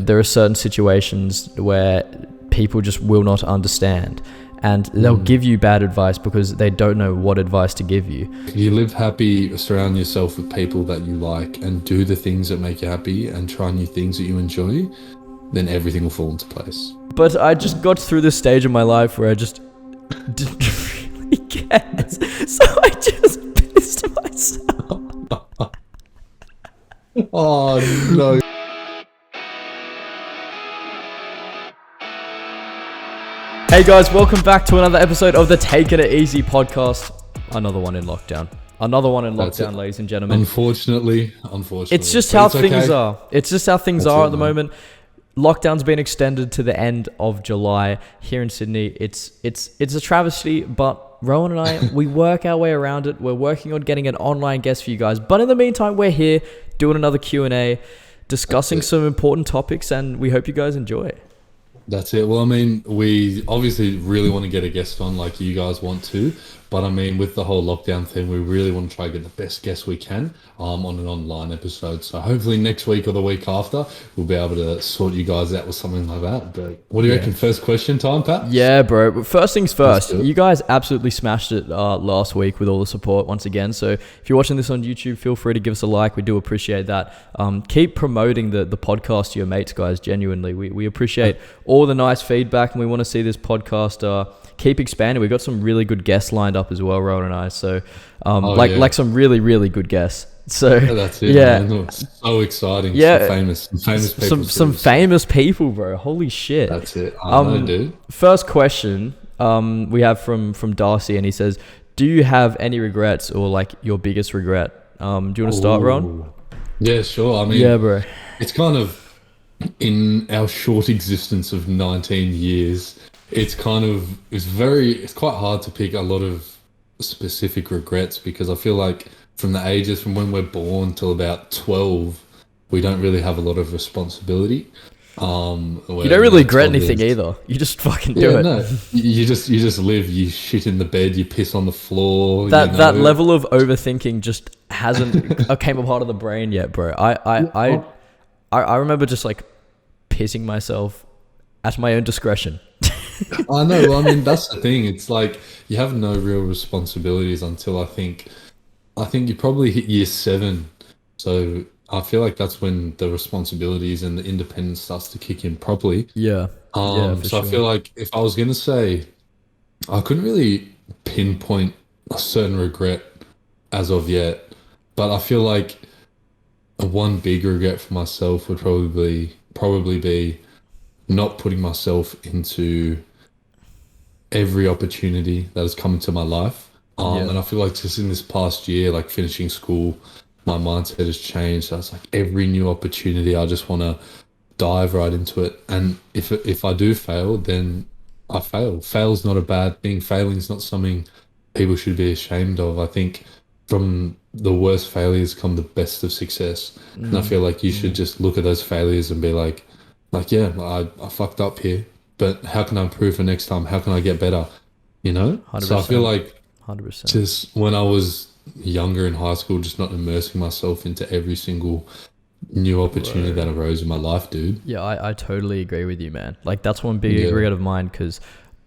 There are certain situations where people just will not understand, and they'll give you bad advice because they don't know what advice to give you. If you live happy, surround yourself with people that you like, and do the things that make you happy, and try new things that you enjoy, then everything will fall into place. But I just got through this stage of my life where I just didn't really get, so I just pissed myself. Oh no. Hey guys, welcome back to another episode of the Takin It Easy podcast. Another one in lockdown. Ladies and gentlemen. Unfortunately. It's just how things are. It's just how things are at the moment. Lockdown's been extended to the end of July here in Sydney. It's a travesty, but Rowan and I, we work our way around it. We're working on getting an online guest for you guys. But in the meantime, we're here doing another Q&A, discussing some important topics, and we hope you guys enjoy it. That's it. Well, I mean, we obviously really want to get a guest on like you guys want to, but I mean, with the whole lockdown thing, we really want to try to get the best guest we can on an online episode. So hopefully next week or the week after, we'll be able to sort you guys out with something like that. But what do you reckon? First question time, Pat? Yeah, bro. But first things first, you guys absolutely smashed it last week with all the support once again. So if you're watching this on YouTube, feel free to give us a like. We do appreciate that. Keep promoting the podcast to your mates, guys. Genuinely, we appreciate all the nice feedback, and we want to see this podcast keep expanding. We've got some really good guests lined up as well, Rowan and I. So like some really, really good guests. So that's it. Yeah, man. So exciting. Yeah, some famous people. Some famous people, bro. Holy shit. That's it. I know, dude. First question we have from Darcy, and he says, "Do you have any regrets, or like your biggest regret?" Do you want to start, Ron? Yeah, sure. I mean, yeah, bro. It's kind of in our short existence of 19 years. It's quite hard to pick a lot of specific regrets, because I feel like from the ages from when we're born till about 12, we don't really have a lot of responsibility. You don't really regret anything either. You just fucking do it. No, you just live. You shit in the bed. You piss on the floor. That level of overthinking just hasn't came a part of the brain yet, bro. I remember just like pissing myself at my own discretion. I know. Well, I mean, that's the thing. It's like you have no real responsibilities until I think you probably hit year 7. So I feel like that's when the responsibilities and the independence starts to kick in properly. Yeah. So sure. I feel like if I was going to say, I couldn't really pinpoint a certain regret as of yet, but I feel like one big regret for myself would probably be not putting myself into every opportunity that has come into my life. And I feel like just in this past year, like finishing school, my mindset has changed. So it's like every new opportunity, I just want to dive right into it. And if I do fail, then I fail. Fail's not a bad thing. Failing is not something people should be ashamed of. I think from the worst failures come the best of success. And I feel like you should just look at those failures and be like, yeah, I fucked up here, but how can I improve for next time? How can I get better? 100%. So I feel like 100%. Just when I was younger in high school, just not immersing myself into every single new opportunity that arose in my life, dude. Yeah, I totally agree with you, man. Like that's one big regret of mine, because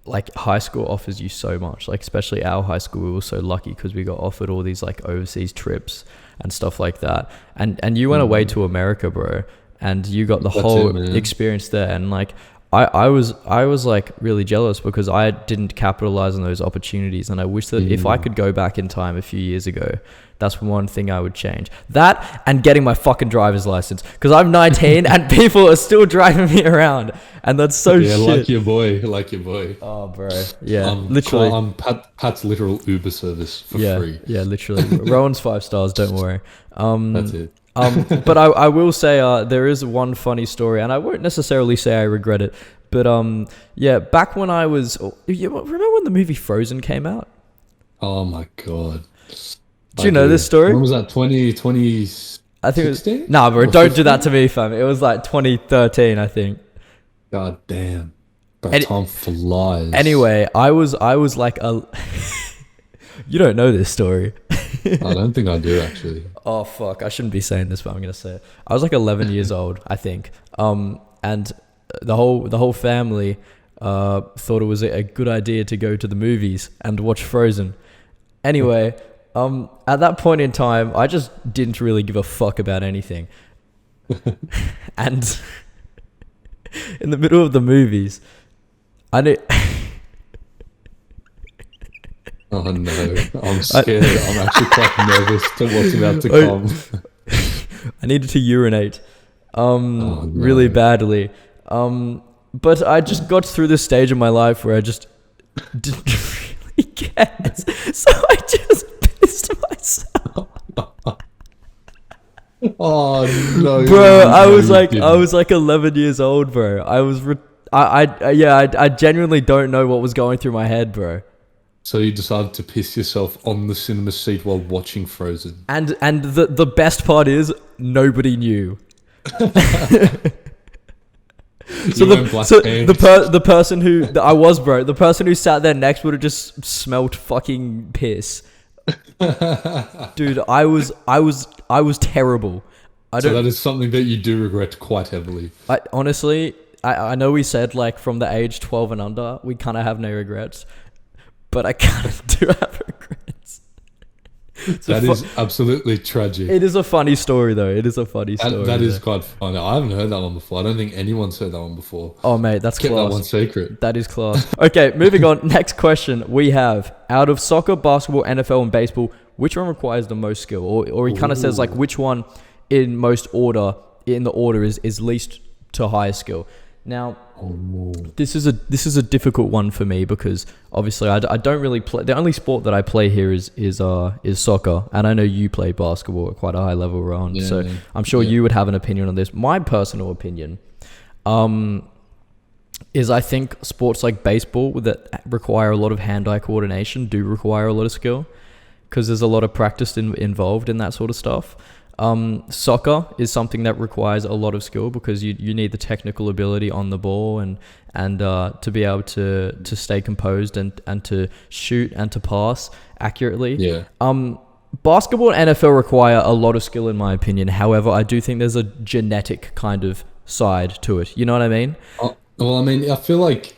like high school offers you so much. Like especially our high school, we were so lucky because we got offered all these like overseas trips and stuff like that. And you went away to America, bro, and you got the whole experience there. And like I was like really jealous because I didn't capitalize on those opportunities, and I wish that if I could go back in time a few years ago, that's one thing I would change. That and getting my fucking driver's license, because I'm 19 and people are still driving me around, and that's so shit. like your boy. Oh, bro. Yeah, literally. I'm Pat's literal Uber service for free. Yeah, literally. Rowan's 5 stars. Don't worry. That's it. But I will say there is one funny story, and I won't necessarily say I regret it, but back when I was, remember when the movie Frozen came out? Oh my god! Do you know this story? When was that? 2020? I think it was. Nah, bro, don't do that to me, fam. It was like 2013, I think. God damn, bro, time flies. Anyway, I was like a. You don't know this story. I don't think I do, actually. Oh fuck, I shouldn't be saying this, but I'm gonna say it. I was like 11 years old, I think. and the whole family thought it was a good idea to go to the movies and watch Frozen. Anyway, at that point in time, I just didn't really give a fuck about anything. And in the middle of the movies, I knew. Oh no, I'm scared. I'm actually quite nervous to what's about to come. I needed to urinate really badly. But I just got through this stage of my life where I just didn't really care. So I just pissed myself. Oh no, bro! I was like 11 years old, bro. I genuinely don't know what was going through my head, bro. So you decided to piss yourself on the cinema seat while watching Frozen. And the best part is nobody knew. So the person who the person who sat there next would have just smelt fucking piss. Dude, I was terrible. So that is something that you do regret quite heavily. Honestly, I know we said like from the age 12 and under, we kind of have no regrets, but I kind of do have regrets. That is absolutely tragic. It is a funny story though. It is a funny story. That is quite funny. I haven't heard that one before. I don't think anyone's heard that one before. Oh mate, that's class. Keep that one secret. That is class. Okay, moving on. Next question. We have, out of soccer, basketball, NFL, and baseball, which one requires the most skill? Or he kind of says like which one in the order is least to highest skill. Now, this is a difficult one for me because obviously I don't really play. The only sport that I play here is soccer, and I know you play basketball at quite a high level, Rowan. Yeah, so I'm sure you would have an opinion on this. My personal opinion, is I think sports like baseball that require a lot of hand-eye coordination do require a lot of skill because there's a lot of practice involved in that sort of stuff. Soccer is something that requires a lot of skill because you need the technical ability on the ball and to be able to stay composed and to shoot and to pass accurately. Yeah. Basketball and NFL require a lot of skill in my opinion. However, I do think there's a genetic kind of side to it. You know what I mean? Well, I mean, I feel like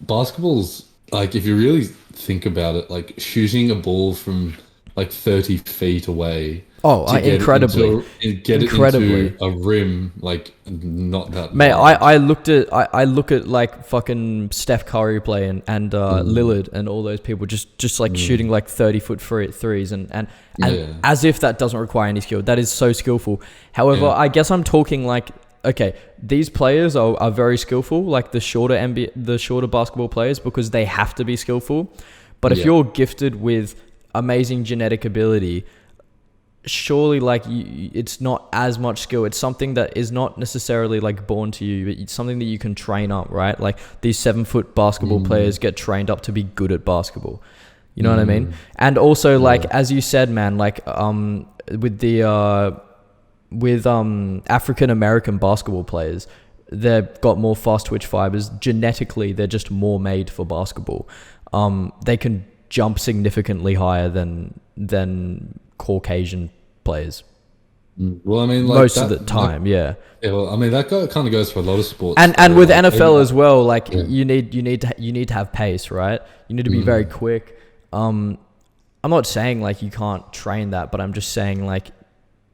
basketball's like, if you really think about it, like shooting a ball from like 30 feet away. Incredibly. Get it into a rim, like not that. Mate, I look at like fucking Steph Curry play and Lillard and all those people just like shooting like 30-foot threes and as if that doesn't require any skill. That is so skillful. However, I guess I'm talking like, okay, these players are very skillful, like the shorter basketball players, because they have to be skillful. But if you're gifted with amazing genetic ability, surely like it's not as much skill. It's something that is not necessarily like born to you, but it's something that you can train up, right? Like these 7-foot basketball players get trained up to be good at basketball. You know what I mean? And also like, as you said, man, like with African American basketball players, they've got more fast twitch fibers. Genetically, they're just more made for basketball. They can jump significantly higher than Caucasian players. Well, I mean, like most of the time, yeah. Well, I mean, that kind of goes for a lot of sports, and with NFL as well. Like you need to have pace, right? You need to be very quick. I'm not saying like you can't train that, but I'm just saying like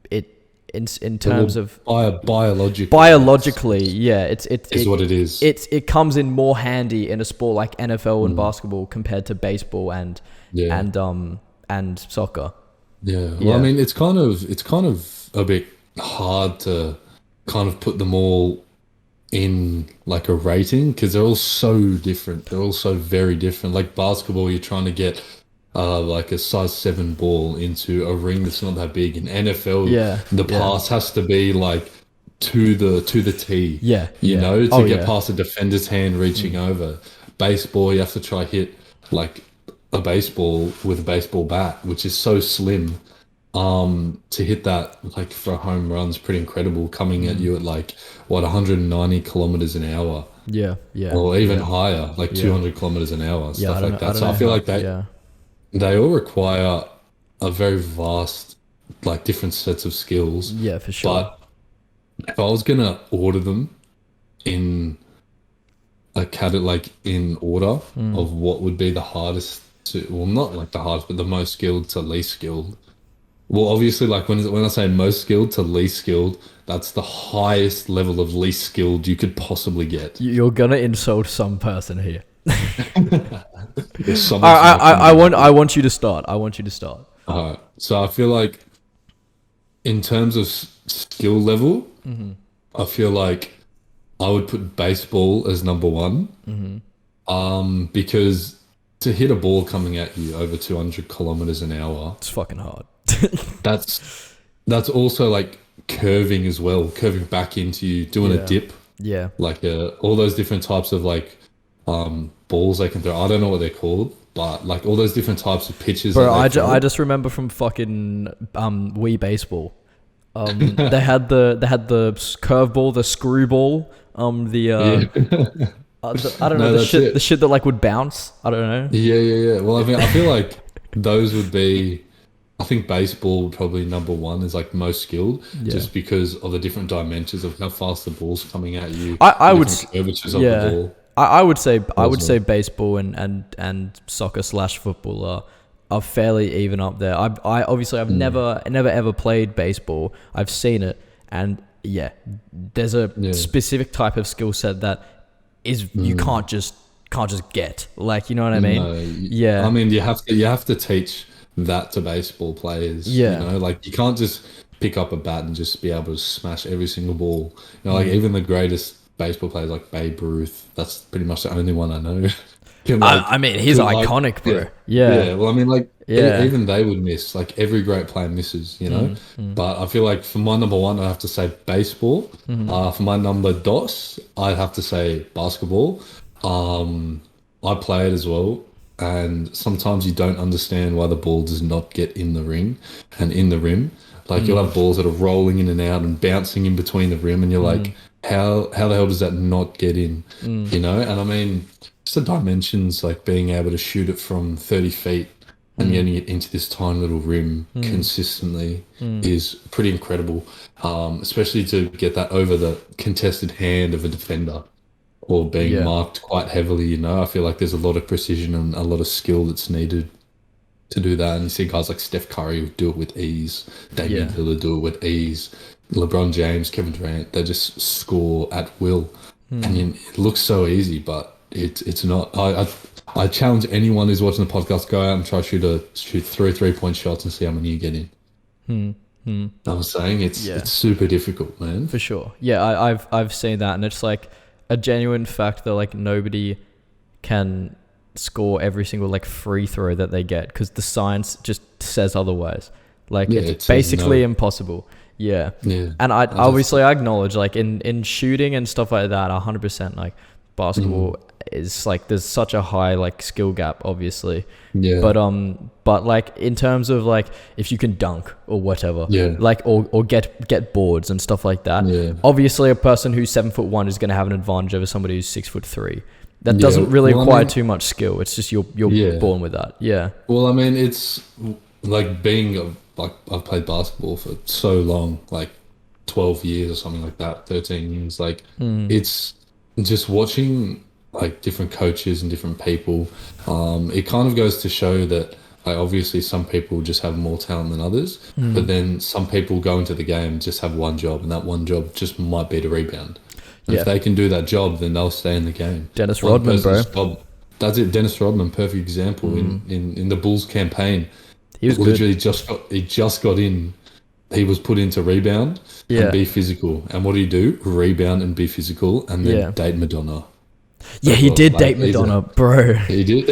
it in terms of biologically, yeah. It's what it is. It comes in more handy in a sport like NFL and basketball compared to baseball and soccer. Yeah. Well, I mean, it's kind of a bit hard to kind of put them all in like a rating because they're all so different. They're all so very different. Like basketball, you're trying to get like a size 7 ball into a ring that's not that big. In NFL, the pass has to be like to the tee. Yeah. You know, to get past the defender's hand reaching over. Baseball, you have to try hit like a baseball with a baseball bat, which is so slim. To hit that like for a home run's pretty incredible, coming at you at like 190 kilometers an hour. Yeah. Or even higher, like 200 kilometers an hour, stuff like that. So I feel like they all require a very vast, like different sets of skills. Yeah, for sure. But if I was gonna order them, in like in order of what would be the hardest to, well, not like the hardest, but the most skilled to least skilled. Well, obviously, like when I say most skilled to least skilled, that's the highest level of least skilled you could possibly get. You're gonna insult some person here. If someone's I want you to start. I want you to start. So I feel like in terms of skill level, I feel like I would put baseball as number one. Because to hit a ball coming at you over 200 kilometers an hour, It's fucking hard. that's also like curving as well, curving back into you, doing a dip, Yeah. like all those different types of like balls they can throw. I don't know what they're called, but like all those different types of pitches. Bro, I just remember from fucking Wii baseball. They had the curveball, the screwball, I don't know, No, the shit that like would bounce. I don't know. Yeah. Well, I mean, I feel like those would be. I think baseball probably number one is like most skilled, just because of the different dimensions of how fast the ball's coming at you. I would curvatures of the ball. I would say baseball and soccer / football are fairly even up there. I obviously I've never ever played baseball. I've seen it, and there's a specific type of skill set that is you can't just get, like, you know what I mean? No, I mean you have to teach that to baseball players. You know, like you can't just pick up a bat and just be able to smash every single ball. You know, like even the greatest baseball players like Babe Ruth, that's pretty much the only one I know. I mean, he's iconic, bro. Yeah. Well, I mean, like even they would miss. Like every great player misses, you know. But I feel like for my number one, I have to say baseball. For my number dos, I'd have to say basketball. I play it as well, and sometimes you don't understand why the ball does not get in the ring and in the rim. Like you'll have balls that are rolling in and out and bouncing in between the rim, and you're like, how the hell does that not get in? You know? And I mean, just the dimensions, like being able to shoot it from 30 feet and getting it into this tiny little rim consistently is pretty incredible. Especially to get that over the contested hand of a defender or being marked quite heavily, you know? I feel like there's a lot of precision and a lot of skill that's needed to do that. And you see guys like Steph Curry who do it with ease, Damian Lillard do it with ease, LeBron James, Kevin Durant, they just score at will. And it looks so easy, but it's not. I challenge anyone who's watching the podcast, go out and try to shoot 3-point shots and see how many you get in. I'm saying it's super difficult, man. For sure. Yeah, I've seen that, and it's like a genuine fact that like nobody can score every single like free throw that they get, because the science just says otherwise. Like it's basically impossible. Yeah. And I acknowledge, like in shooting and stuff like that, 100%, like basketball is like there's such a high like skill gap, obviously. But like in terms of like if you can dunk or whatever, like or get boards and stuff like that, obviously a person who's 7'1" is going to have an advantage over somebody who's 6'3". That doesn't really require too much skill. It's just you're born with that. Yeah. Well, I mean, it's like being like I've played basketball for so long, like 12 years or something like that, 13 years. Like it's just watching like different coaches and different people. It kind of goes to show that like obviously some people just have more talent than others, but then some people go into the game and just have one job, and that one job just might be to rebound. And if they can do that job, then they'll stay in the game. Dennis Rodman, bro. That's it. Dennis Rodman, perfect example in the Bulls campaign. He was literally just got in. He was put in to rebound and be physical. And what did he do? Rebound and be physical, and then date Madonna. Yeah, he did date Madonna, bro. He did.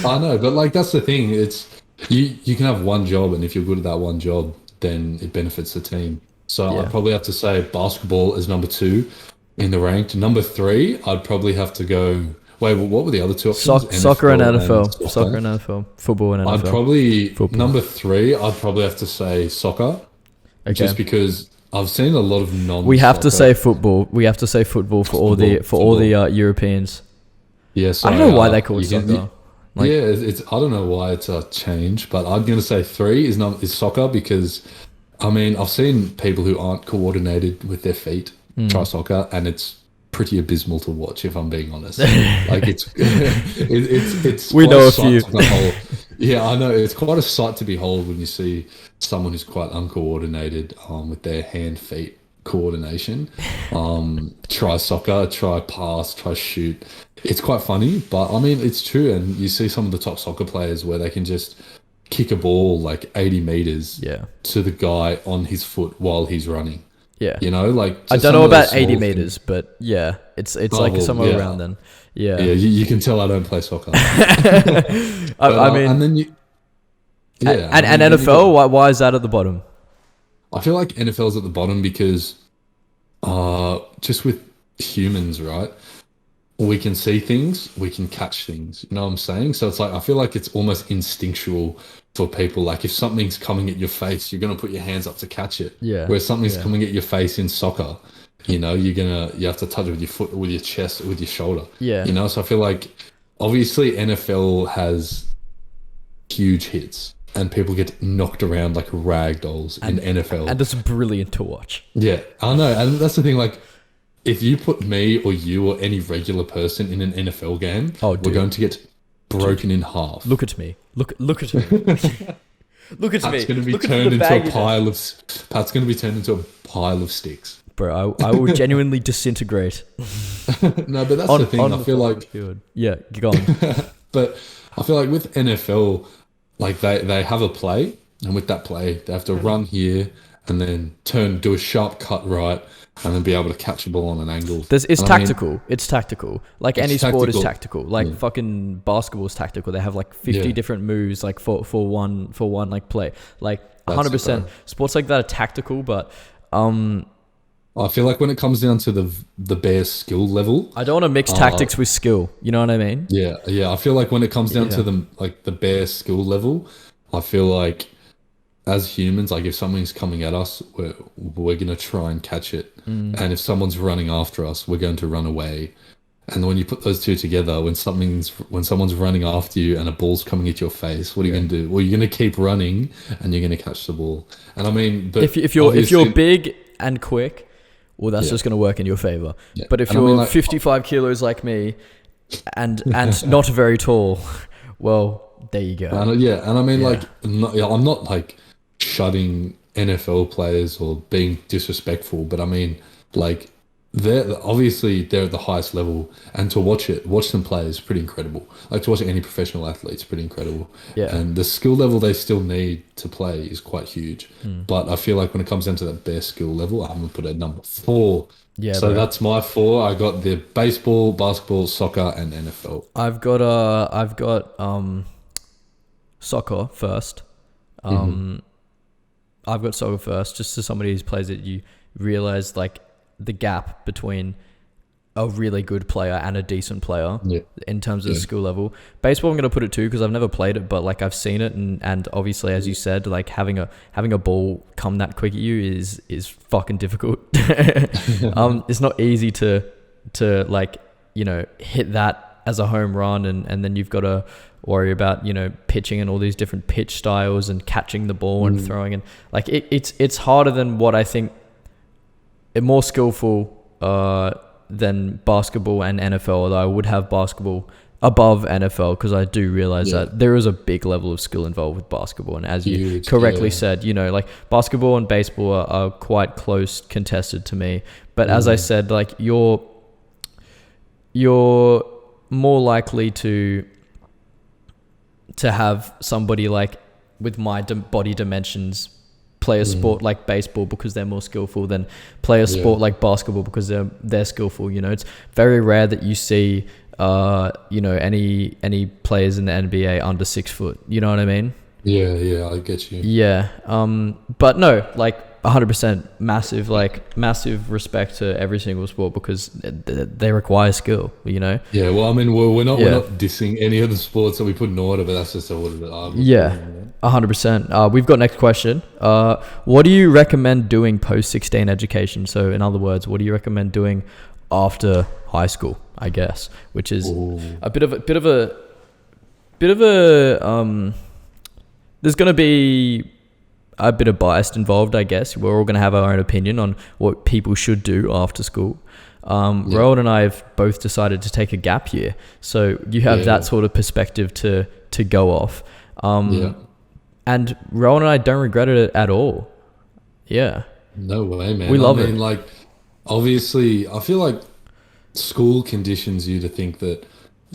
I know, but like that's the thing. It's you can have one job, and if you're good at that one job, then it benefits the team. So I'd probably have to say basketball is number 2 in the ranked. Number 3, I'd probably have to go. Wait, what were the other 2 options? Soccer and NFL. Soccer and NFL. Football and NFL. I'd probably number 3. I'd probably have to say soccer, just because I've seen a lot of non. We have to say football. We have to say football for all the Europeans. Yeah, I don't know why they call it soccer. It's I don't know why it's a change, but I'm gonna say 3 is soccer, because I mean I've seen people who aren't coordinated with their feet try soccer, and it's pretty abysmal to watch, if I'm being honest. Like it's We quite know a sight few. to behold. Yeah, I know, it's quite a sight to behold when you see someone who's quite uncoordinated with their hand feet coordination. Try soccer, try pass, try shoot. It's quite funny, but I mean it's true. And you see some of the top soccer players where they can just kick a ball like 80 meters Yeah. to the guy on his foot while he's running. Yeah. You know, like I just don't some know of those about 80 small meters, things. but yeah, it's Oh, like well, somewhere yeah, around then. yeah. Yeah. You can tell I don't play soccer, but I mean, and then you, yeah, and then you got. NFL, why is that at the bottom? I feel like NFL's at the bottom because, just with humans, right? We can see things, we can catch things. You know what I'm saying? So it's like I feel like it's almost instinctual for people. Like if something's coming at your face, you're gonna put your hands up to catch it. Yeah. Where something's Yeah. coming at your face in soccer, you have to touch it with your foot, with your chest, with your shoulder. Yeah. You know, so I feel like obviously NFL has huge hits and people get knocked around like rag dolls in NFL. And it's brilliant to watch. Yeah, I know, and that's the thing. Like, if you put me or you or any regular person in an NFL game, Oh, we're dude. going to get broken in half. Look at me. Look at me. Look at me. Pat's going to be Look at turned the into bagginess. a pile of. Pat's going to be turned into a pile of sticks. Bro, I will genuinely disintegrate. No, but that's the thing. I feel like, field. Yeah, go on. but I feel like with NFL, like they have a play, and with that play, they have to run here and then do a sharp cut right, and then be able to catch a ball on an angle. It's And I mean, tactical. It's tactical. Like It's any sport is tactical. tactical. Like Yeah. fucking basketball is tactical. They have like 50 Yeah. different moves like for one like play. Like That's 100%. it, bro. Sports like that are tactical, but I feel like when it comes down to the bare skill level, I don't want to mix tactics with skill. You know what I mean? yeah. I feel like when it comes down Yeah. to the bare skill level, I feel like as humans, like if something's coming at us, we're gonna try and catch it, and if someone's running after us, we're going to run away. And when you put those two together, when someone's running after you and a ball's coming at your face, what are you gonna do? Well, you're gonna keep running and you're gonna catch the ball. And I mean, but If you're obviously- big and quick, well, that's Yeah. just going to work in your favor. Yeah. But if And I you're mean, like- 55 kilos like me and not very tall, well, there you go. and I mean, Yeah. like, I'm not like shutting NFL players or being disrespectful, but I mean, like, they're at the highest level, and to watch them play is pretty incredible. Like to watch any professional athlete is pretty incredible. Yeah. And the skill level they still need to play is quite huge. But I feel like when it comes down to that bare skill level, I'm gonna put it at number 4. Yeah, So bro. that's my 4. I got the baseball, basketball, soccer, and NFL. I've got soccer first. I've got soccer first, just to somebody who plays it, you realize like the gap between a really good player and a decent player in terms of the skill level. Baseball, I'm going to put it 2 because I've never played it, but like I've seen it, and obviously, as you said, like having a ball come that quick at you is fucking difficult. It's not easy to like, you know, hit that as a home run, and then you've got to worry about, you know, pitching and all these different pitch styles and catching the ball and throwing, and like it's harder than what I think. More skillful than basketball and NFL, although I would have basketball above NFL because I do realize that there is a big level of skill involved with basketball. And as you correctly said, you know, like basketball and baseball are quite close contested to me. But as I said, like you're more likely to have somebody like with my body dimensions play a sport like baseball because they're more skillful than play a sport like basketball because they're skillful. You know, it's very rare that you see you know, any players in the NBA under 6 foot. You know what I mean? Yeah, I get you. Yeah. But no, like 100% massive respect to every single sport because they require skill, you know? Yeah, well, I mean, we're not dissing any of the sports that we put in order, but that's just a little bit. Yeah, 100%. We've got next question. What do you recommend doing post-16 education? So in other words, what do you recommend doing after high school, I guess, which is a bit of a there's going to be a bit of bias involved, I guess. We're all going to have our own opinion on what people should do after school. Rowan and I have both decided to take a gap year. So you have that sort of perspective to go off. And Rowan and I don't regret it at all. Yeah. No way, man. We love it. Like, obviously, I feel like school conditions you to think that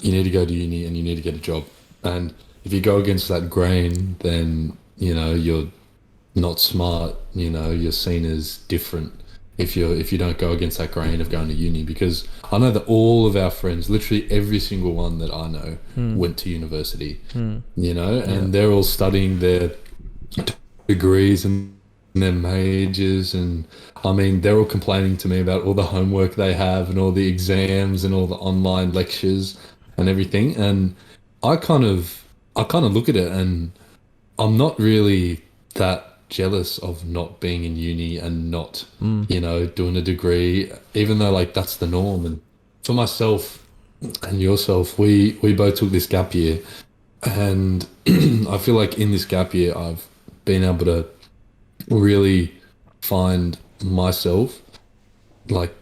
you need to go to uni and you need to get a job. And if you go against that grain, then, you're not smart, you're seen as different if you don't go against that grain of going to uni. Because I know that all of our friends, literally every single one that I know, went to university, and they're all studying their degrees and their majors, and they're all complaining to me about all the homework they have and all the exams and all the online lectures and everything. And I kind of look at it, and I'm not really that jealous of not being in uni and not doing a degree, even though like that's the norm. And for myself and yourself, we both took this gap year, and I feel like in this gap year I've been able to really find myself, like,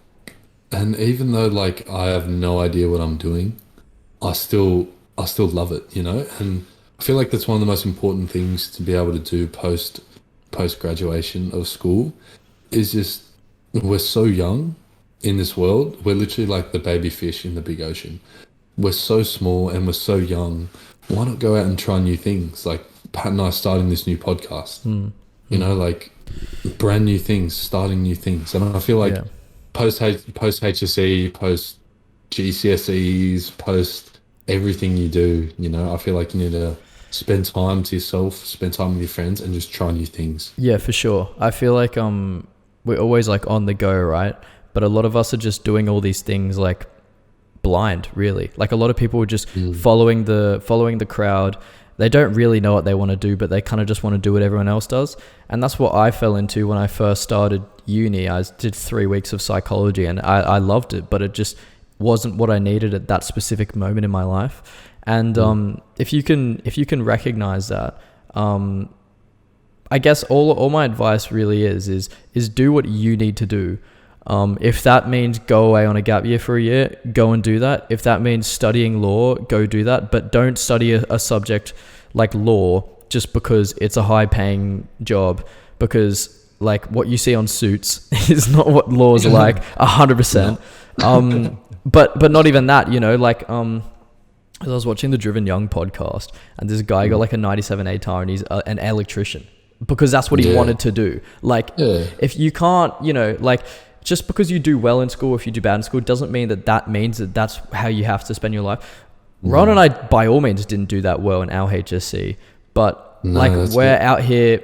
and even though like I have no idea what I'm doing, I still love it, and I feel like that's one of the most important things to be able to do post graduation of school, is just, we're so young in this world. We're literally like the baby fish in the big ocean. We're so small and we're so young. Why not go out and try new things? Like Pat and I starting this new podcast, like brand new things, starting new things. And I feel like post HSE, post GCSEs, post everything you do, I feel like you need to spend time to yourself, spend time with your friends, and just try new things. Yeah, for sure. I feel like we're always like on the go, right? But a lot of us are just doing all these things like blind, really. Like a lot of people are just following the crowd. They don't really know what they want to do, but they kind of just want to do what everyone else does. And that's what I fell into when I first started uni. I did 3 weeks of psychology, and I loved it, but it just wasn't what I needed at that specific moment in my life. And if you can recognize that, I guess all my advice really is do what you need to do. If that means go away on a gap year for a year, go and do that. If that means studying law, go do that. But don't study a subject like law just because it's a high paying job, because like what you see on Suits is not what laws are like 100%. But not even that, as I was watching the Driven Young podcast, and this guy got like a 97 ATAR, and he's an electrician because that's what he wanted to do. Like, if you can't, just because you do well in school, if you do bad in school, doesn't mean that means that that's how you have to spend your life. Ron and I, by all means, didn't do that well in our HSC, but we're out here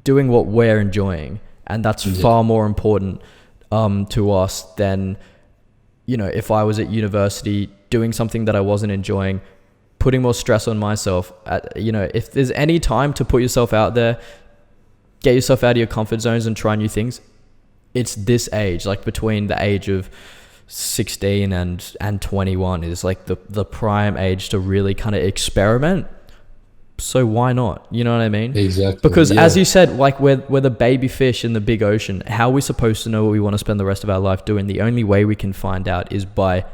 doing what we're enjoying, and that's far more important to us than, if I was at university doing something that I wasn't enjoying, putting more stress on myself. If there's any time to put yourself out there, get yourself out of your comfort zones and try new things, it's this age, like between the age of 16 and 21 is like the prime age to really kind of experiment. So why not? You know what I mean? Exactly. Because as you said, like we're the baby fish in the big ocean. How are we supposed to know what we want to spend the rest of our life doing? The only way we can find out is by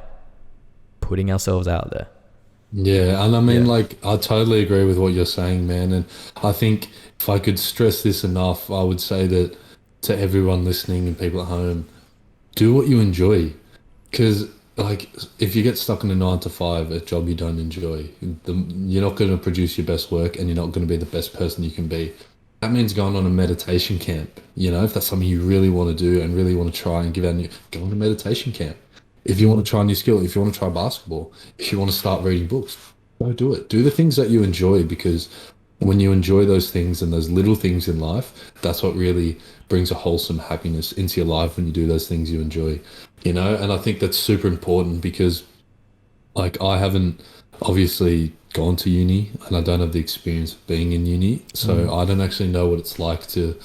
putting ourselves out there. Yeah, and like, I totally agree with what you're saying, man. And I think if I could stress this enough, I would say that to everyone listening and people at home, do what you enjoy. Because like, if you get stuck in a 9 to 5, a job you don't enjoy, you're not going to produce your best work, and you're not going to be the best person you can be. That means going on a meditation camp. If that's something you really want to do and really want to try and give out, go on a meditation camp. If you want to try a new skill, if you want to try basketball, if you want to start reading books, go do it. Do the things that you enjoy, because when you enjoy those things and those little things in life, that's what really brings a wholesome happiness into your life, when you do those things you enjoy, And I think that's super important, because like, I haven't obviously gone to uni, and I don't have the experience of being in uni. So I don't actually know what it's like to,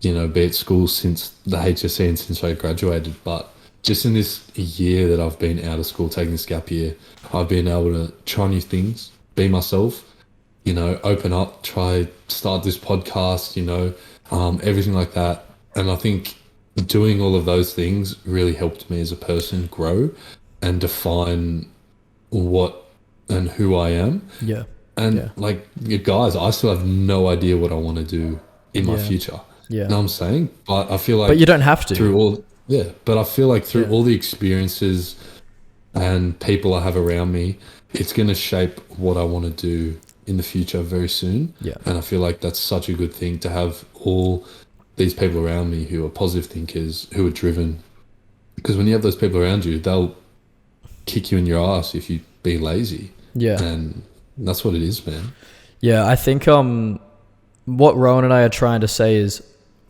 be at school since the HSC and since I graduated. But just in this year that I've been out of school, taking this gap year, I've been able to try new things, be myself, open up, start this podcast, everything like that. And I think doing all of those things really helped me as a person grow and define what and who I am. Yeah. And Yeah. like, you guys, I still have no idea what I want to do in my Yeah. future. Yeah. You know what I'm saying? But I feel like, But you don't have to. through all, yeah, but I feel like through Yeah. all the experiences and people I have around me, it's going to shape what I want to do in the future very soon. Yeah. And I feel like that's such a good thing to have all these people around me who are positive thinkers, who are driven. Because when you have those people around you, they'll kick you in your ass if you be lazy. Yeah. And that's what it is, man. Yeah, I think what Rowan and I are trying to say is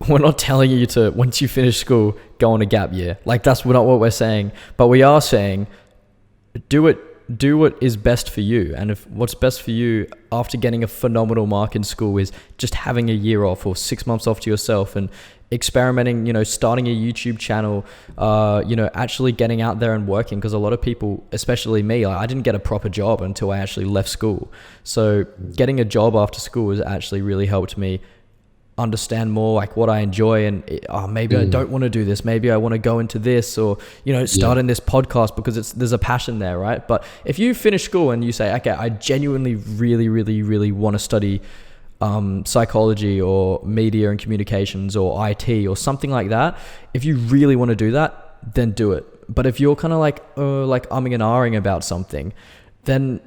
we're not telling you to, once you finish school, go on a gap year. Like, that's not what we're saying. But we are saying do what is best for you. And if what's best for you after getting a phenomenal mark in school is just having a year off or 6 months off to yourself and experimenting, starting a YouTube channel, actually getting out there and working. Because a lot of people, especially me, I didn't get a proper job until I actually left school. So getting a job after school has actually really helped me understand more like what I enjoy, and maybe I don't want to do this, maybe I want to go into this, or starting this podcast because there's a passion there, right? But if you finish school and you say, okay, I genuinely really really really want to study psychology or media and communications or IT or something like that, if you really want to do that, then do it. But if you're kind of like umming and ahhing about something, then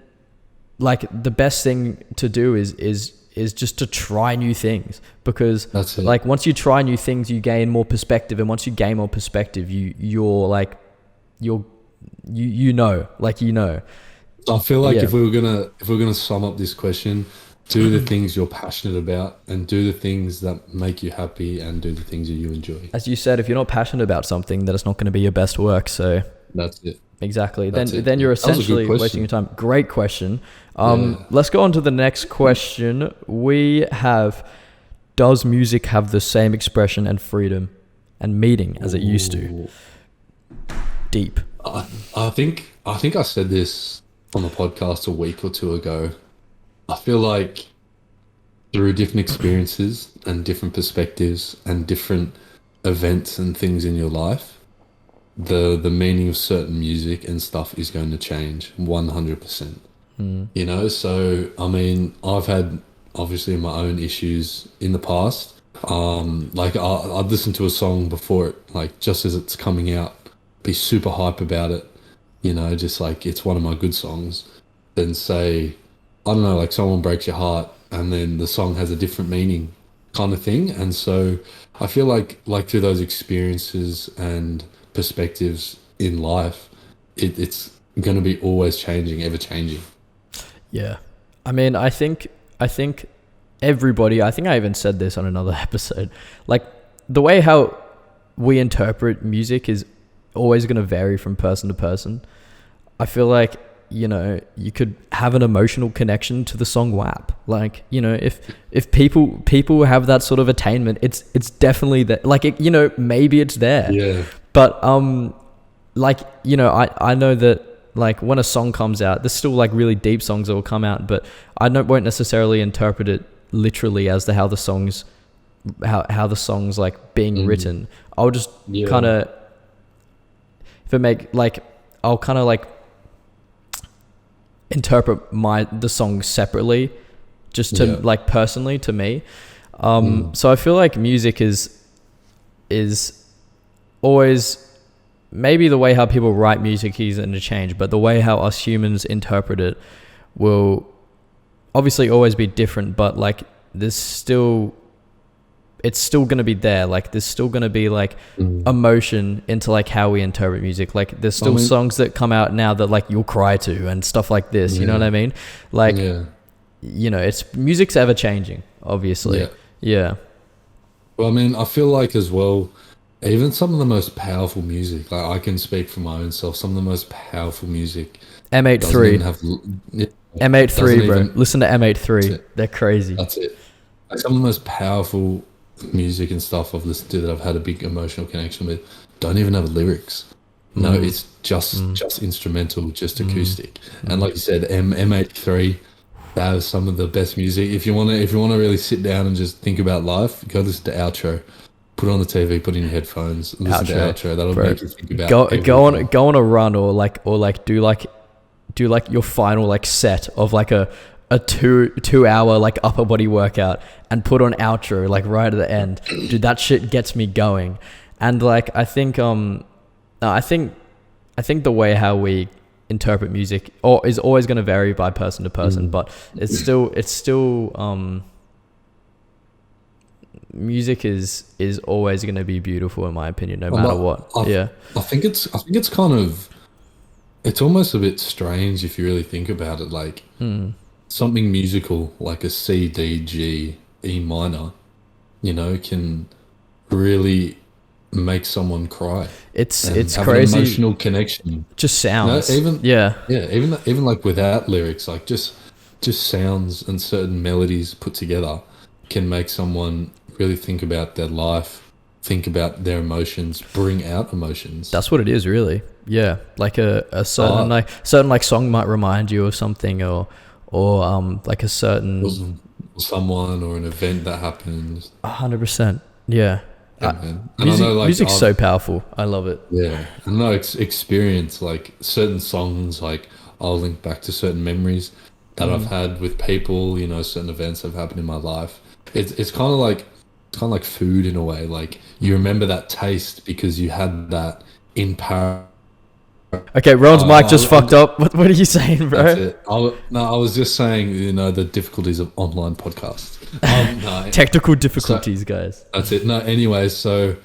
like the best thing to do is just to try new things, because like once you try new things, you gain more perspective, and once you gain more perspective, you're like I feel like if we were gonna sum up this question, do the things you're passionate about, and do the things that make you happy, and do the things that you enjoy. As you said, if you're not passionate about something, then it's not going to be your best work. So that's it. Exactly. Then you're essentially wasting your time. Great question. Yeah. Let's go on to the next question. We have, does music have the same expression and freedom and meaning as it used to? Deep. I think I said this on the podcast a week or two ago. I feel like through different experiences and different perspectives and different events and things in your life, the meaning of certain music and stuff is going to change 100%. So I mean, I've had obviously my own issues in the past. Like I'd listen to a song before it, like just as it's coming out, be super hype about it, just like it's one of my good songs. Then say, I don't know, like someone breaks your heart, and then the song has a different meaning, kind of thing. And so I feel like through those experiences and perspectives in life, it's going to be always changing, ever changing. Yeah. I mean, I think everybody, I think I even said this on another episode, like the way how we interpret music is always going to vary from person to person. I feel like, you could have an emotional connection to the song WAP. Like, if people have that sort of attainment, it's definitely that, like, maybe it's there. Yeah. But, I know that, like, when a song comes out, there's still, like, really deep songs that will come out, but I won't necessarily interpret it literally as how the songs, like, being written. I'll just kind of, I'll kind of, like, interpret the song separately, just to, like, personally to me. So I feel like music is always, maybe the way how people write music is going to change, but the way how us humans interpret it will obviously always be different. But like, it's still going to be there. Like, there's still going to be like emotion into like how we interpret music. Like, there's still songs that come out now that like you'll cry to and stuff like this. You know what I mean? Like, it's music's ever changing, obviously. Yeah. Well, I mean, I feel like as well, even some of the most powerful music, like I can speak for my own self, some of the most powerful music. M83. M83, bro. Listen to M83. They're crazy. That's it. Like some of the most powerful music and stuff I've listened to that I've had a big emotional connection with don't even have lyrics. No, it's just instrumental, just acoustic. And like you said, M83, that was some of the best music. If you want to really sit down and just think about life, go listen to Outro. put on the TV, put in your headphones, and listen to outro. That'll Bro, make you think about go on a run, or do like your final like set of like a 2 hour like upper body workout, and put on outro like right at the end. Dude, that shit gets me going. And like I think the way how we interpret music is always going to vary by person to person, but it's still music is always going to be beautiful in my opinion, no matter what. I think it's kind of, it's almost a bit strange if you really think about it. Like something musical like a C, D, G, E minor, can really make someone cry. It's have crazy. An emotional connection. Just sounds. Even like without lyrics, like just sounds and certain melodies put together can make someone really think about their life, think about their emotions, bring out emotions. That's what it is, really. Yeah, like a certain song might remind you of something, or like a certain someone or an event that happens. 100%. Yeah. Man. Music's so powerful. I love it. Yeah, I know it's experience. Like certain songs, like I'll link back to certain memories that I've had with people. Certain events that have happened in my life. It's kind of like food in a way. Like you remember that taste because you had that in Paris. Okay, Rowan's mic just fucked up. What are you saying, bro? That's it. I was just saying, the difficulties of online podcasts. No, technical difficulties, guys. That's it. No, anyway, so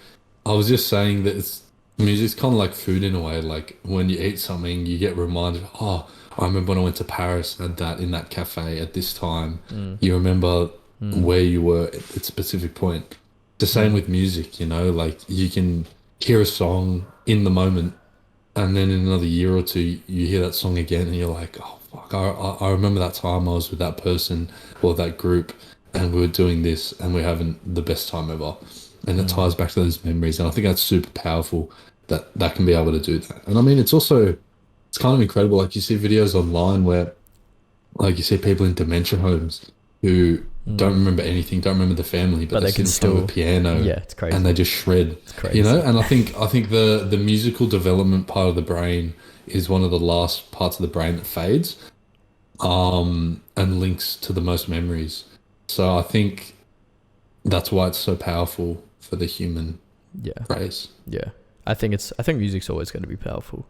I was just saying that music's kind of like food in a way. Like when you eat something, you get reminded, oh, I remember when I went to Paris, I had that in that cafe at this time. You remember where you were at a specific point. The same with music, like you can hear a song in the moment, and then in another year or two, you hear that song again and you're like, oh, fuck, I remember that time I was with that person or that group and we were doing this and we're having the best time ever. And it ties back to those memories. And I think that's super powerful that can be able to do that. And I mean, it's kind of incredible. Like you see videos online where, like you see people in dementia homes who don't remember anything, don't remember the family, but they sit in front of a piano, it's crazy, and they just shred. It's crazy. And I think the musical development part of the brain is one of the last parts of the brain that fades, and links to the most memories. So I think that's why it's so powerful for the human race. Yeah, I think music's always going to be powerful.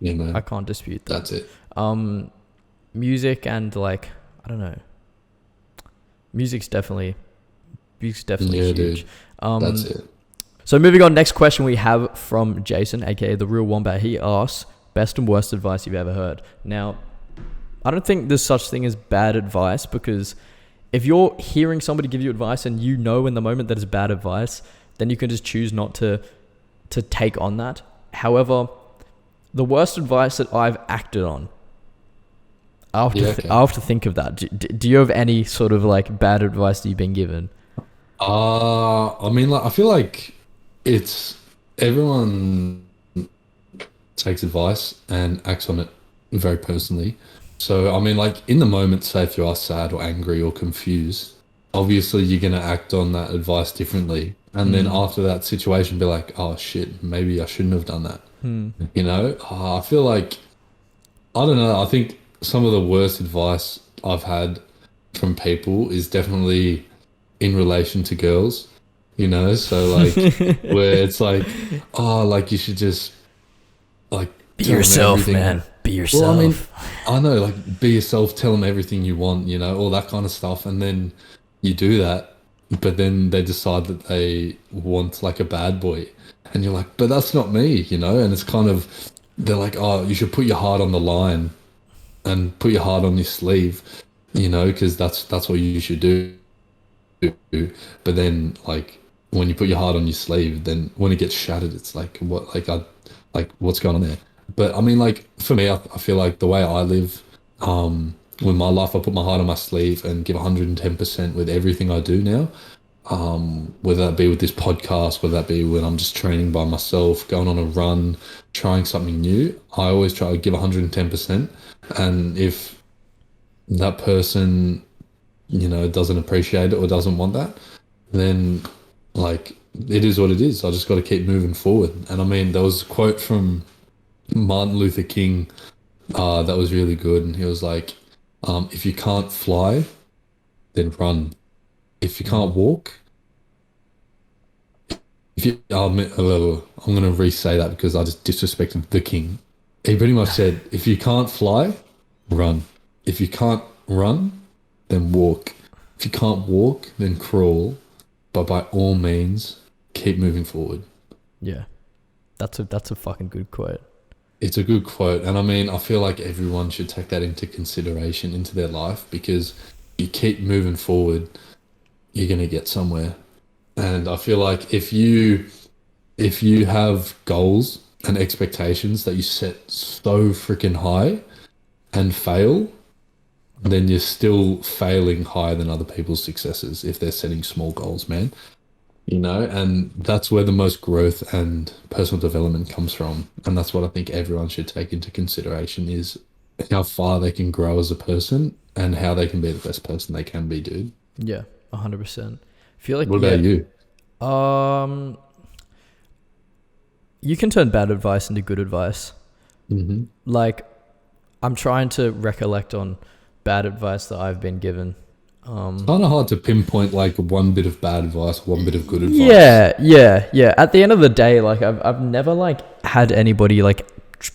Yeah, man. I can't dispute that. That's it. Music and like, I don't know. Music's definitely huge. Dude. That's it. So moving on, next question we have from Jason, aka the Real Wombat. He asks, best and worst advice you've ever heard. Now, I don't think there's such thing as bad advice, because if you're hearing somebody give you advice and you know in the moment that it's bad advice, then you can just choose not to take on that. However, the worst advice that I've acted on, I'll have to think of that. Do you have any sort of like bad advice that you've been given? I mean, like, I feel like everyone takes advice and acts on it very personally. So, I mean, like in the moment, say if you are sad or angry or confused, obviously you're going to act on that advice differently. And then after that situation, be like, oh shit, maybe I shouldn't have done that. I feel like, I don't know. I think some of the worst advice I've had from people is definitely in relation to girls, so like where it's like, oh, like you should just like be yourself, man. Be yourself. Well, I mean, I know, like be yourself, tell them everything you want, all that kind of stuff. And then you do that, but then they decide that they want like a bad boy. And you're like, but that's not me, and it's kind of, they're like, oh, you should put your heart on the line and put your heart on your sleeve, because that's what you should do. But then, like, when you put your heart on your sleeve, then when it gets shattered, it's like, what, like what's going on there? But I mean, like, for me, I feel like the way I live, with my life, I put my heart on my sleeve and give 110% with everything I do now. Whether that be with this podcast, whether that be when I'm just training by myself, going on a run, trying something new, I always try to give 110%. And if that person, doesn't appreciate it or doesn't want that, then like it is what it is. I just got to keep moving forward. And I mean, there was a quote from Martin Luther King that was really good. And he was like, if you can't fly, then run. If you can't walk, I'm going to re-say that because I just disrespected the king. He pretty much said, if you can't fly, run. If you can't run, then walk. If you can't walk, then crawl. But by all means, keep moving forward. Yeah. That's a fucking good quote. It's a good quote. And I mean, I feel like everyone should take that into consideration into their life, because you keep moving forward, you're going to get somewhere. And I feel like if you have goals and expectations that you set so freaking high and fail, then you're still failing higher than other people's successes if they're setting small goals, man. You know, and that's where the most growth and personal development comes from. And that's what I think everyone should take into consideration, is how far they can grow as a person and how they can be the best person they can be, dude. Yeah, 100%. Feel like, what about you? You can turn bad advice into good advice. Mm-hmm. Like, I'm trying to recollect on bad advice that I've been given. It's kind of hard to pinpoint like one bit of bad advice, one bit of good advice. Yeah. At the end of the day, like I've never like had anybody like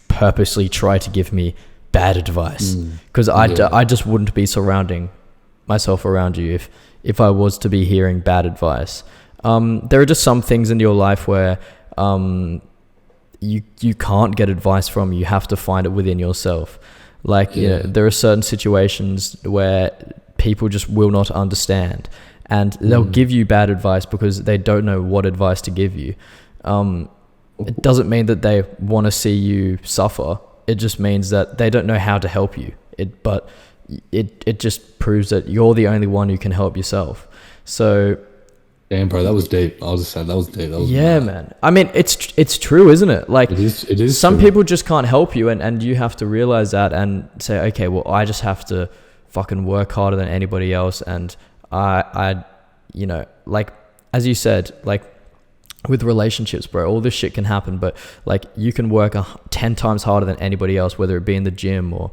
purposely try to give me bad advice, because I just wouldn't be surrounding myself around you if I was to be hearing bad advice. There are just some things in your life where you can't get advice from. You have to find it within yourself. Like, you know, there are certain situations where people just will not understand, and they'll give you bad advice because they don't know what advice to give you. It doesn't mean that they want to see you suffer. It just means that they don't know how to help you. But it just proves that you're the only one who can help yourself. So, damn, bro, that was deep. I was just saying, that was deep. That was yeah, man. I mean, it's true, isn't it? Like, it is some true. people just can't help you, and you have to realize that and say, okay, well, I just have to fucking work harder than anybody else. And I, you know, like, as you said, like with relationships, bro, all this shit can happen, but like you can work 10 times harder than anybody else, whether it be in the gym or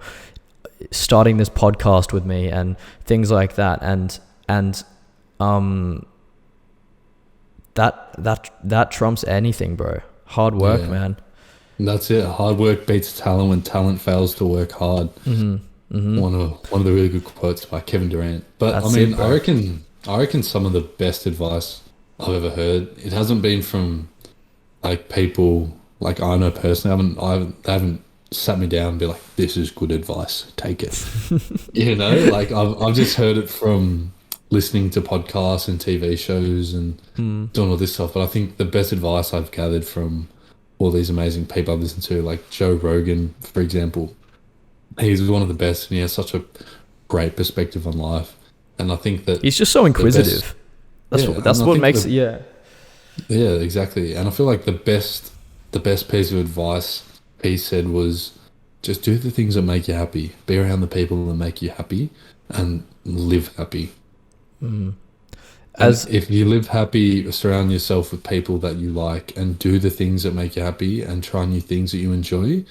starting this podcast with me and things like that. And that trumps anything, bro. Hard work, man. That's it. Hard work beats talent when talent fails to work hard. One of the really good quotes by Kevin Durant. But that's I reckon some of the best advice I've ever heard, it hasn't been from like people like I know personally. They haven't sat me down and be like, this is good advice, take it. You know, like I've just heard it from listening to podcasts and TV shows and doing all this stuff. But I think the best advice I've gathered from all these amazing people I've listened to, like Joe Rogan, for example, he's one of the best, and he has such a great perspective on life. And I think that he's just so inquisitive. That's what makes it. Yeah, exactly. And I feel like the best piece of advice he said was, just do the things that make you happy, be around the people that make you happy, and live happy. As if you live happy, surround yourself with people that you like, and do the things that make you happy, and try new things that you enjoy,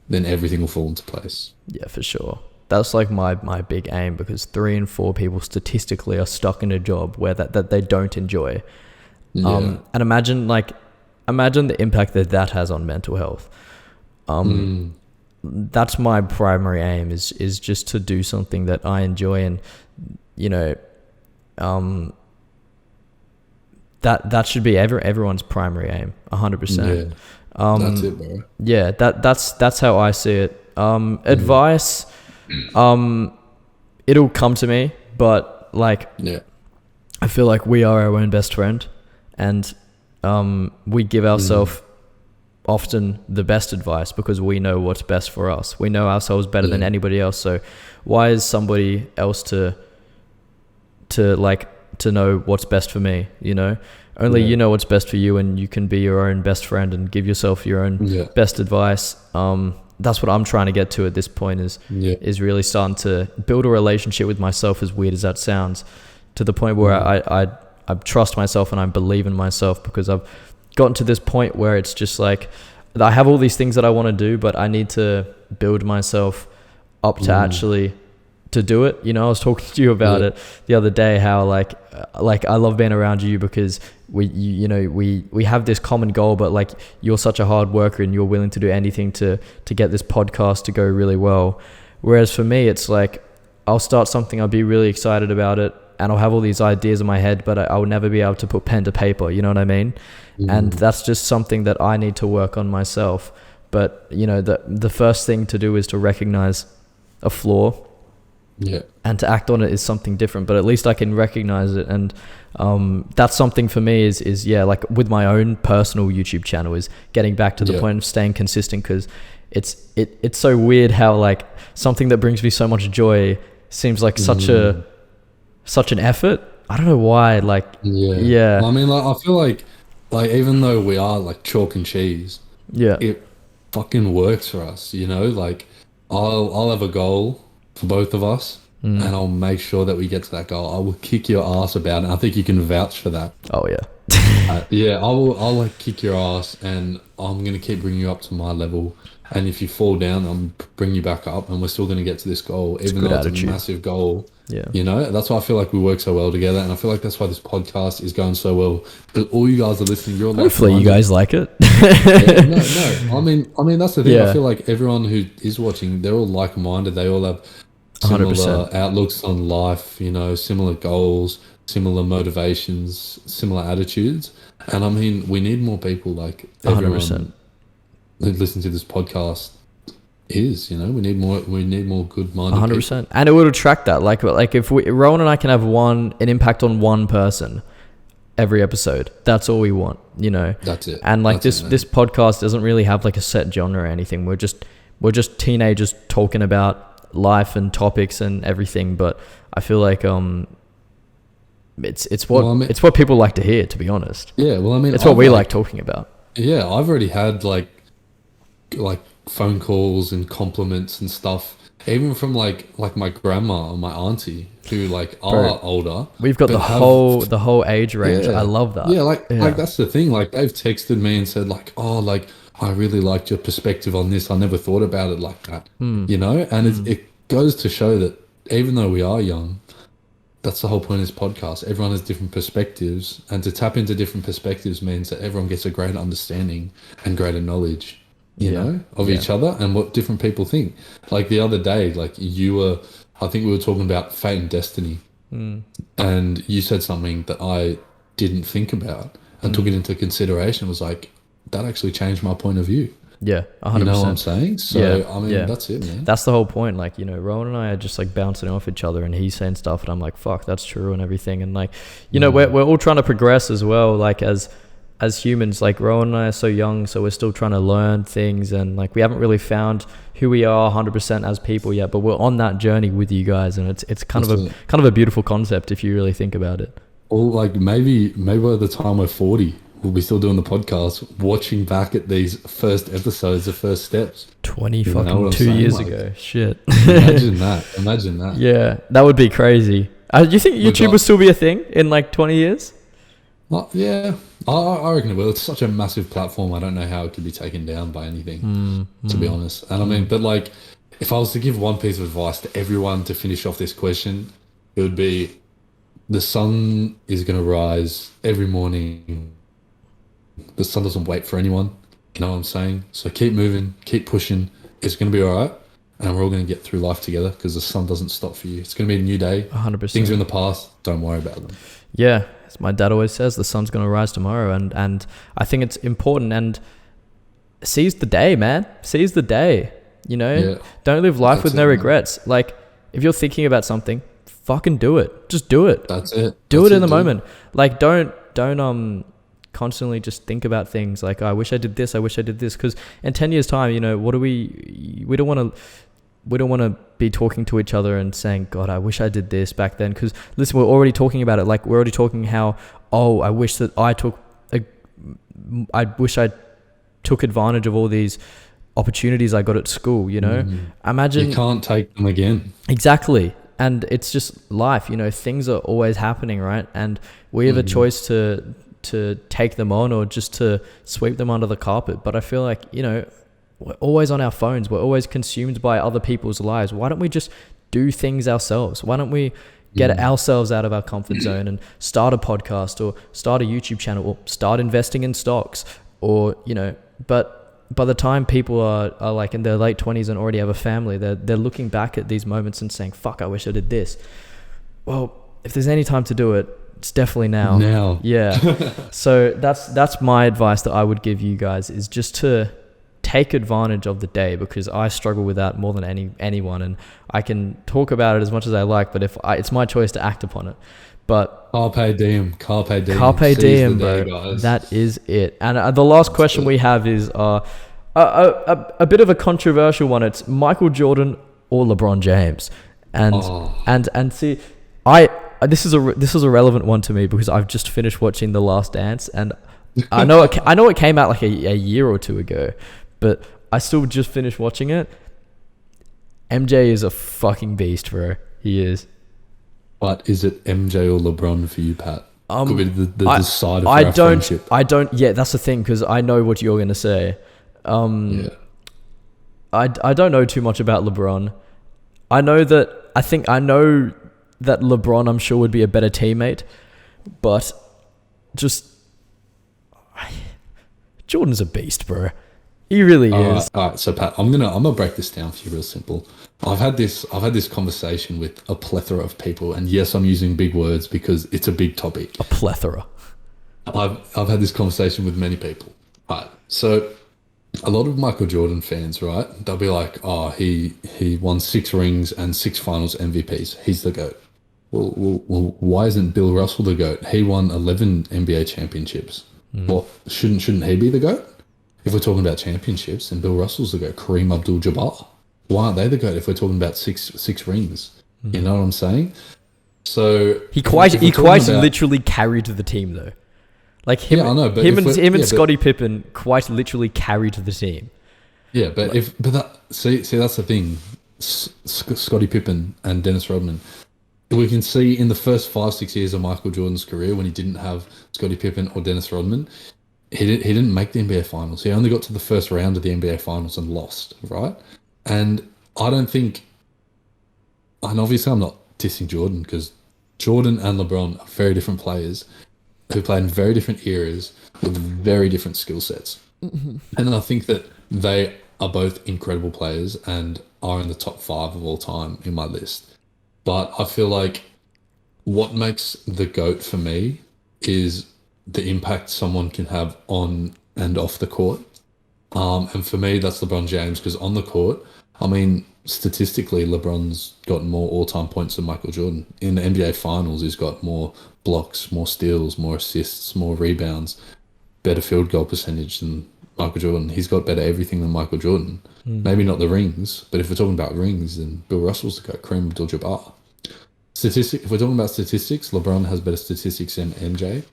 then everything will fall into place. Yeah, for sure. That's like my big aim, because 3 in 4 people statistically are stuck in a job where that they don't enjoy. And imagine the impact that has on mental health. That's my primary aim, is just to do something that I enjoy, and you know, that should be everyone's primary aim, 100%. That's it, bro. Yeah, that's how I see it. Advice, it'll come to me, but like, I feel like we are our own best friend, and we give ourselves often the best advice because we know what's best for us. We know ourselves better than anybody else. So why is somebody else to know what's best for me? You know, only you know what's best for you, and you can be your own best friend and give yourself your own best advice. That's what I'm trying to get to at this point, is really starting to build a relationship with myself, as weird as that sounds, to the point where I trust myself and I believe in myself, because I've gotten to this point where it's just like I have all these things that I want to do, but I need to build myself up to actually to do it. You know, I was talking to you about it the other day, how like I love being around you because we have this common goal, but like you're such a hard worker and you're willing to do anything to get this podcast to go really well. Whereas for me, it's like I'll start something, I'll be really excited about it, and I'll have all these ideas in my head, but I will never be able to put pen to paper. You know what I mean? And that's just something that I need to work on myself. But you know, the first thing to do is to recognize a flaw. Yeah. And to act on it is something different, but at least I can recognize it. And that's something for me is like with my own personal YouTube channel, is getting back to the point of staying consistent, because it's so weird how like something that brings me so much joy seems like such an effort. I don't know why. Like I mean, like, I feel like even though we are like chalk and cheese, it fucking works for us, you know. Like I'll have a goal for both of us, and I'll make sure that we get to that goal. I will kick your ass about it. I think you can vouch for that. Oh yeah. I'll like kick your ass, and I'm gonna keep bringing you up to my level. And if you fall down, I'm bring you back up, and we're still gonna get to this goal, even though it's a massive goal. Yeah, you know, that's why I feel like we work so well together, and I feel like that's why this podcast is going so well. But all you guys are listening. You're hopefully you guys like it. No. I mean that's the thing. I feel like everyone who is watching, they're all like-minded. They all have similar 100%. Outlooks on life. You know, similar goals, similar motivations, similar attitudes. And I mean, we need more people like 100%. Who listen to this podcast is, you know, we need more good-minded 100%. people. And it would attract that. Like if Rowan and I can have an impact on one person every episode, that's all we want, you know. That's it. And like this podcast doesn't really have like a set genre or anything. We're just teenagers talking about life and topics and everything. But I feel like it's what people like to hear, to be honest. Yeah, well, I mean, it's what we like talking about. Yeah, I've already had like phone calls and compliments and stuff, even from like my grandma and my auntie, who like are older. We've got the whole age range. I love that. Like that's the thing. Like they've texted me and said like, oh, like I really liked your perspective on this. I never thought about it like that. You know, and it goes to show that even though we are young, that's the whole point of this podcast. Everyone has different perspectives, and to tap into different perspectives means that everyone gets a greater understanding and greater knowledge, you know, of each other and what different people think. Like the other day, like I think we were talking about fate and destiny, and you said something that I didn't think about and took it into consideration. It was like, that actually changed my point of view. Yeah, 100%. You know what I'm saying? So, I mean, that's it, man. That's the whole point. Like, you know, Rowan and I are just like bouncing off each other, and he's saying stuff and I'm like, fuck, that's true and everything. And like, you know, we're all trying to progress as well. Like as humans, like Rowan and I are so young, so we're still trying to learn things, and like we haven't really found who we are 100% as people yet, but we're on that journey with you guys, and it's kind of a beautiful concept if you really think about it. Or like maybe by the time we're 40, we'll be still doing the podcast, watching back at these first episodes, the first steps. 2 years ago. Shit. Imagine that. Yeah, that would be crazy. Do you think YouTube will still be a thing in like 20 years? Yeah, I reckon it will. It's such a massive platform. I don't know how it could be taken down by anything, to be honest. And I mean, but like, if I was to give one piece of advice to everyone to finish off this question, it would be, the sun is going to rise every morning. The sun doesn't wait for anyone. You know what I'm saying? So keep moving, keep pushing. It's going to be all right. And we're all going to get through life together, because the sun doesn't stop for you. It's going to be a new day. 100%. Things are in the past. Don't worry about them. Yeah. As my dad always says, the sun's going to rise tomorrow. And I think it's important, and seize the day, man. Seize the day. You know, don't live life with no regrets. Like, if you're thinking about something, fucking do it. Just do it. That's it. Do it in the moment. Like, don't constantly just think about things like, I wish I did this, because in 10 years time, you know, what do we don't want to be talking to each other and saying, God, I wish I did this back then. Because listen, we're already talking about it. Like, we're already talking how, I wish that I took advantage of all these opportunities I got at school, you know. Imagine you can't take them again. Exactly. and it's just life, you know, things are always happening, right? And we have a choice to take them on or just to sweep them under the carpet. But I feel like, you know, we're always on our phones. We're always consumed by other people's lives. Why don't we just do things ourselves? Why don't we get ourselves out of our comfort zone and start a podcast or start a YouTube channel or start investing in stocks or, you know, but by the time people are like in their late 20s and already have a family, they're looking back at these moments and saying, fuck, I wish I did this. Well, if there's any time to do it, it's definitely now. Yeah. So that's my advice that I would give you guys, is just to take advantage of the day, because I struggle with that more than anyone, and I can talk about it as much as I like, but it's my choice to act upon it. But Carpe diem, bro. That is it. And the last question we have is a bit of a controversial one. It's Michael Jordan or LeBron James, and see, this is a relevant one to me because I've just finished watching The Last Dance, and I know it came out like a year or two ago, but I still just finished watching it. MJ is a fucking beast, bro. He is. But is it MJ or LeBron for you, Pat? Could be the decider for our friendship. I don't. Yeah, that's the thing, because I know what you're gonna say. I don't know too much about LeBron. I know that LeBron, I'm sure, would be a better teammate, but just Jordan's a beast, bro. He really is. All right, so Pat, I'm gonna break this down for you real simple. I've had this conversation with a plethora of people, and yes, I'm using big words because it's a big topic. A plethora. I've had this conversation with many people. Right, so a lot of Michael Jordan fans, right? They'll be like, "Oh, he won 6 rings and 6 Finals MVPs. He's the GOAT." Well, why isn't Bill Russell the GOAT? He won 11 NBA championships. Well, shouldn't he be the GOAT? If we're talking about championships, and Bill Russell's the GOAT, Kareem Abdul-Jabbar, why aren't they the GOAT if we're talking about six rings? You know what I'm saying? So he quite literally carried the team, though. Like him, I know, but him and Scottie Pippen quite literally carried the team. Yeah, but see that's the thing. Scottie Pippen and Dennis Rodman. We can see in the first 5-6 years of Michael Jordan's career, when he didn't have Scottie Pippen or Dennis Rodman, he didn't make the NBA Finals. He only got to the first round of the NBA Finals and lost, right? And I don't think, and obviously I'm not dissing Jordan, because Jordan and LeBron are very different players who played in very different eras with very different skill sets. And I think that they are both incredible players and are in the top 5 of all time in my list. But I feel like what makes the GOAT for me is the impact someone can have on and off the court. And for me, that's LeBron James, because on the court, I mean, statistically, LeBron's got more all-time points than Michael Jordan. In the NBA Finals, he's got more blocks, more steals, more assists, more rebounds, better field goal percentage than Michael Jordan. He's got better everything than Michael Jordan. Maybe not the rings, but if we're talking about rings, then Bill Russell's the GOAT, Kareem Abdul-Jabbar. If we're talking about statistics, LeBron has better statistics than MJ.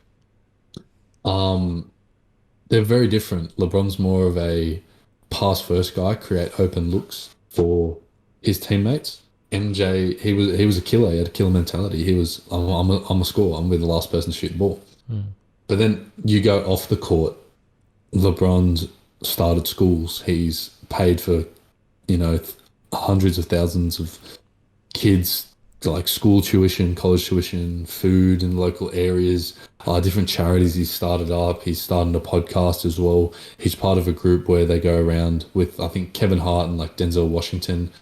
They're very different. LeBron's more of a pass-first guy, create open looks for his teammates. MJ, he was a killer. He had a killer mentality. He was, I'm a scorer. I'm with the last person to shoot the ball. But then you go off the court. LeBron's started schools. He's paid for, hundreds of thousands of kids, like school tuition, college tuition, food in local areas, different charities he's started up. He's started a podcast as well. He's part of a group where they go around with, I think, Kevin Hart and like Denzel Washington,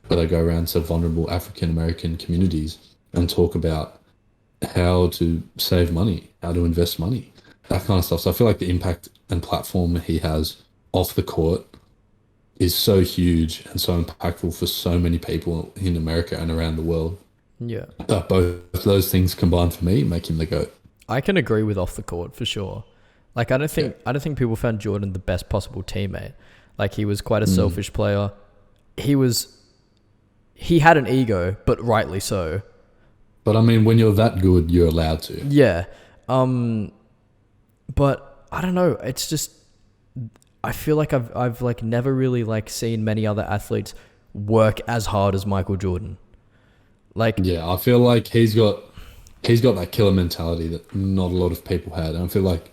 where they go around to vulnerable African-American communities and talk about how to save money, how to invest money, that kind of stuff. So I feel like the impact and platform he has off the court is so huge and so impactful for so many people in America and around the world. Yeah. That both those things combined for me make him the GOAT. I can agree with off the court for sure. Like I don't think people found Jordan the best possible teammate. Like he was quite a selfish player. He had an ego, but rightly so. But I mean, when you're that good, you're allowed to. Yeah. But I don't know. It's just, I feel like I've like never really like seen many other athletes work as hard as Michael Jordan. Like, Yeah, I feel like he's got that killer mentality that not a lot of people had. And I feel like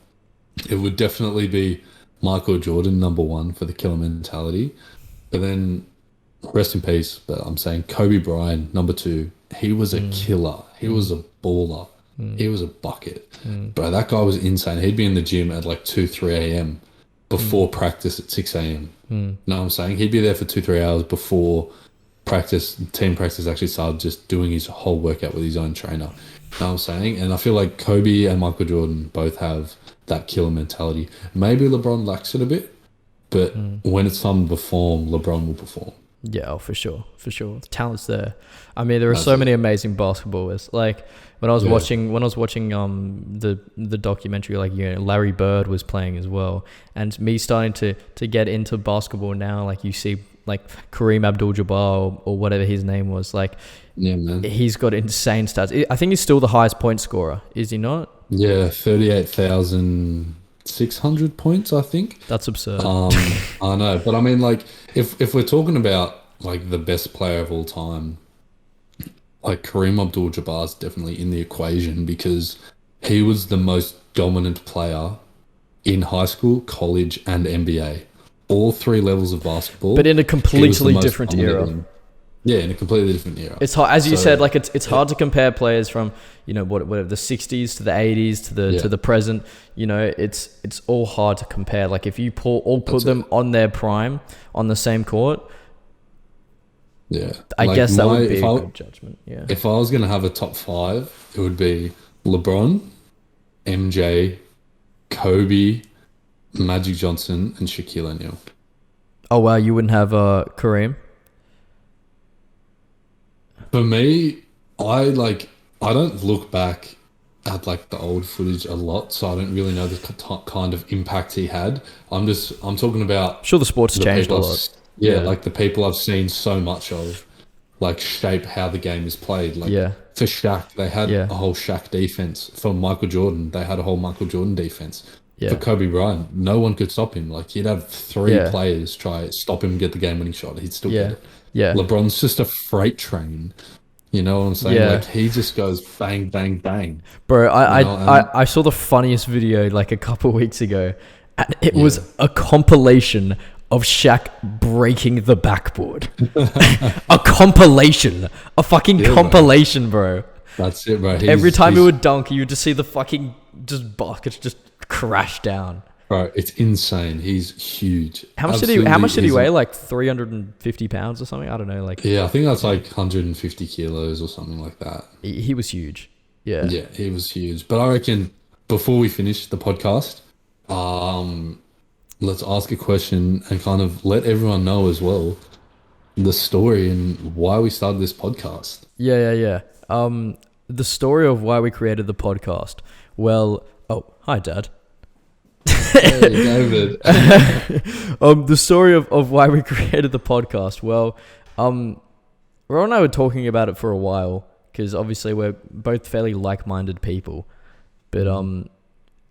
it would definitely be Michael Jordan number one for the killer mentality. But then rest in peace, but I'm saying Kobe Bryant number two. He was a killer. He was a baller. He was a bucket. Bro, that guy was insane. He'd be in the gym at like 2, 3 a.m. before practice at 6 a.m. Know what I'm saying? He'd be there for 2, 3 hours before team practice actually started, just doing his whole workout with his own trainer. Know what I'm saying? And I feel like Kobe and Michael Jordan both have that killer mentality. Maybe LeBron lacks it a bit, but when it's time to perform, LeBron will perform. yeah, oh, for sure. The talent's there. I mean, there are so many amazing basketballers. Like when I was watching the documentary, like, you know, Larry Bird was playing as well, and me starting to get into basketball now, like you see like Kareem Abdul-Jabbar or whatever his name was, like, Yeah, man. he's got insane stats. I think he's still the highest point scorer, is he not? Yeah, 38,600 points, I think. That's absurd. I know, but I mean, like, if we're talking about like the best player of all time, like Kareem Abdul-Jabbar is definitely in the equation because he was the most dominant player in high school, college, and NBA. All three levels of basketball. But in a he was the completely most different era. dominant. Yeah, in a completely different era. It's hard, as you So, said, like it's hard to compare players from, you know, whatever the 60s to the 80s to the present. You know, it's all hard to compare. Like if you put them on their prime on the same court, yeah. I Like guess that would be a good judgment. Yeah. If I was gonna have a top five, it would be LeBron, MJ, Kobe, Magic Johnson, and Shaquille O'Neal. Oh wow, you wouldn't have Kareem? For me, I don't look back at like the old footage a lot, so I don't really know the kind of impact he had. I'm talking about Sure, the sport's the changed a people lot. yeah, like the people I've seen so much of, like shape how the game is played. Like Yeah. for Shaq, they had Yeah. a whole Shaq defense. For Michael Jordan, they had a whole Michael Jordan defense. Yeah. For Kobe Bryant, no one could stop him. Like he'd have three Yeah. players try stop him, get the game-winning shot. He'd still Yeah. get it. Yeah. LeBron's just a freight train. You know what I'm saying? Yeah. Like he just goes bang, bang, bang. Bro, You know, I saw the funniest video like a couple weeks ago, and it was a compilation of Shaq breaking the backboard. A compilation. A fucking compilation, bro. That's it, bro. Every time he would dunk, you would just see the fucking buckets just crash down. Bro, it's insane. He's huge. How much did he weigh? Like 350 pounds or something? I don't know. Like Yeah, I think that's like 150 kilos or something like that. he was huge. Yeah. Yeah, he was huge. But I reckon before we finish the podcast, let's ask a question and kind of let everyone know as well the story and why we started this podcast. Yeah. The story of why we created the podcast. Well, hi, Dad. Hey, David. The story of why we created the podcast. Well, Ron and I were talking about it for a while because obviously we're both fairly like-minded people, but